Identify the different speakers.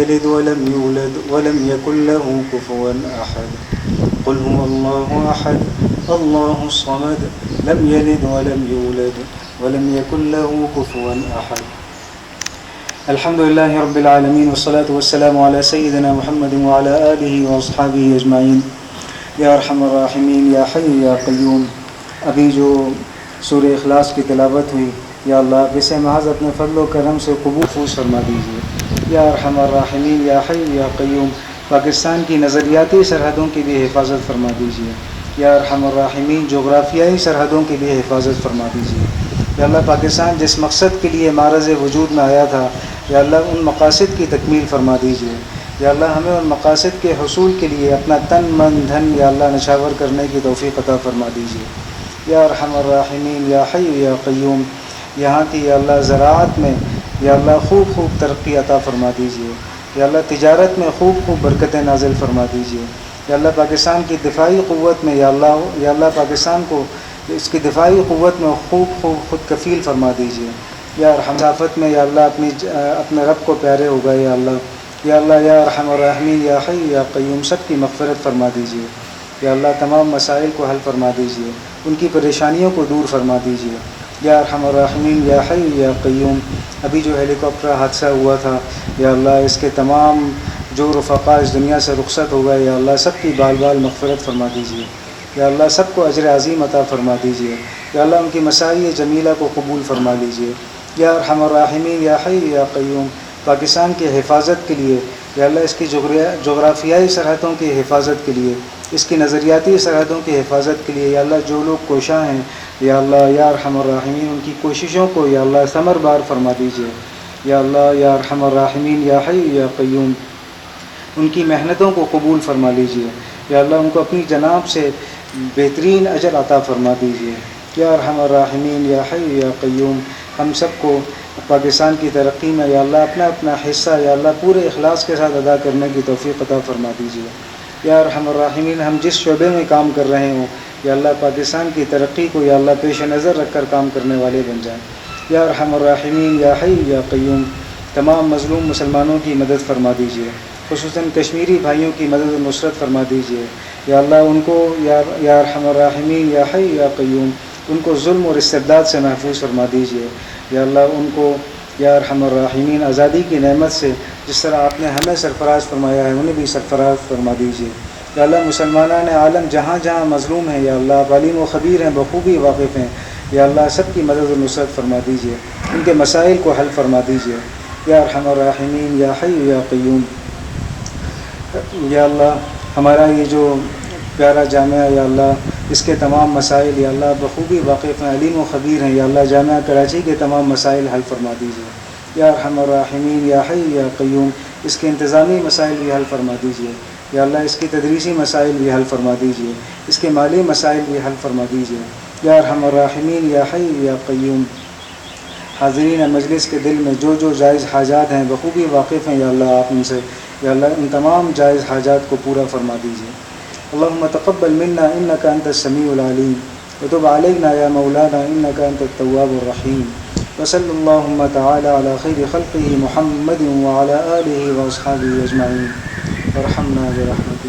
Speaker 1: يلد ولم يولد ولم يكن له كفوا أحد قل هو الله أحد الله الصمد لم يلد ولم يولد ولم يكن له كفوا أحد. الحمد لله رب العالمين والصلاة والسلام على سيدنا محمد وعلى آله وأصحابه أجمعين. یا ارحم الراحمین یا حی یا قیوم. ابھی جو سورہ اخلاص کی تلاوت ہوئی، یا اللہ اسے محض اپنے فضل و کرم سے قبول فرما دیجیے. یا ارحم الراحمین یا حی یا قیوم. پاکستان کی نظریاتی سرحدوں کی بھی حفاظت فرما دیجیے. یا ارحم الراحمین جغرافیائی سرحدوں کی بھی حفاظت فرما دیجیے. یا اللہ پاکستان جس مقصد کے لیے معرض وجود میں آیا تھا، یا اللہ ان مقاصد کی تکمیل فرما دیجیے. یا اللہ ہمیں ان مقاصد کے حصول کے لیے اپنا تن من دھن یا اللہ نشاور کرنے کی توفیق عطا فرما دیجیے. یا ارحم الراحمین یا حی یا قیوم. یہاں کی یا اللہ زراعت میں یا اللہ خوب ترقی عطا فرما دیجیے. یا اللہ تجارت میں خوب برکتیں نازل فرما دیجیے. یا اللہ پاکستان کی دفاعی قوت میں یا اللہ پاکستان کو اس کی دفاعی قوت میں خوب خود کفیل فرما دیجیے. یا ارحم ثقافت میں یا اللہ اپنے رب کو پیارے ہو گئے. یا اللہ یا اللہ یا ارحم الراحمین یا حی یا قیوم سب کی مغفرت فرما دیجیے. یا اللہ تمام مسائل کو حل فرما دیجیے، ان کی پریشانیوں کو دور فرما دیجیے. یا ارحم الراحمین یا حی یا قیوم. ابھی جو ہیلی کاپٹر حادثہ ہوا تھا، یا اللہ اس کے تمام جو رفقا اس دنیا سے رخصت ہو گئے، یا اللہ سب کی بال مغفرت فرما دیجیے. یا اللہ سب کو اجر عظیم عطا فرما دیجیے. یا اللہ ان کی مساعی جمیلہ کو قبول فرما لیجیے. یا ارحم الراحمین یا حی یا قیوم. پاکستان کی حفاظت کے لیے، یا اللہ اس کی جغرافیائی سرحدوں کی حفاظت کے لیے، اس کی نظریاتی سرحدوں کی حفاظت کے لیے، یا اللہ جو لوگ کوشاں ہیں، یا اللہ یا ارحم الراحمین ان کی کوششوں کو یا اللہ ثمر بار فرما دیجیے. یا اللہ یا ارحم الراحمین یا حی یا قیوم ان کی محنتوں کو قبول فرما لیجیے. یا اللہ ان کو اپنی جناب سے بہترین اجر عطا فرما دیجیے. یا ارحم الراحمین یا حی یا قیوم ہم سب کو پاکستان کی ترقی میں یا اللہ اپنا حصہ یا اللہ پورے اخلاص کے ساتھ ادا کرنے کی توفیق عطا فرما دیجیے. یا ارحم الراحمین ہم جس شعبے میں کام کر رہے ہوں، یا اللہ پاکستان کی ترقی کو یا اللہ پیش نظر رکھ کر کام کرنے والے بن جائیں. یا ارحم الراحمین یا حی یا قیوم تمام مظلوم مسلمانوں کی مدد فرما دیجیے، خصوصاً کشمیری بھائیوں کی مدد و نصرت فرما دیجیے. یا اللہ ان کو یا ارحم الراحمین یا حی یا قیوم ان کو ظلم اور استبداد سے محفوظ فرما دیجیے. یا اللہ ان کو یا ارحم الراحمین آزادی کی نعمت سے جس طرح آپ نے ہمیں سرفراز فرمایا ہے انہیں بھی سرفراز فرما دیجیے. یا اللہ مسلمانان عالم جہاں جہاں مظلوم ہیں، یا اللہ آپ علیم و خبیر ہیں، بخوبی واقف ہیں، یا اللہ سب کی مدد و نصرت فرما دیجیے، ان کے مسائل کو حل فرما دیجیے. یا ارحم الراحمین یا حی یا قیوم. یا اللہ ہمارا یہ جو پیارا جامعہ، یا اللہ اس کے تمام مسائل یا اللہ بخوبی واقف ہیں، علیم و خبیر ہیں، یا اللہ جامعہ کراچی کے تمام مسائل حل فرما دیجیے. یا ارحم الراحمین یا حی یا قیوم اس کے انتظامی مسائل بھی حل فرما دیجیے. یا اللہ اس کی تدریسی مسائل بھی حل فرما دیجیے، اس کے مالی مسائل بھی حل فرما دیجیے. یا ارحم الراحمین یا حی یا قیوم حاضرین مجلس کے دل میں جو جائز حاجات ہیں بخوبی واقف ہیں، یا اللہ آپ ان سے یا اللہ ان تمام جائز حاجات کو پورا فرما دیجیے. اللهم تقبل منا انك انت السميع العليم وتب علينا يا مولانا انك انت التواب الرحيم. وصلى اللهم تعالى على خير خلقه محمد وعلى آله واصحابه اجمعين وارحمنا برحمتك.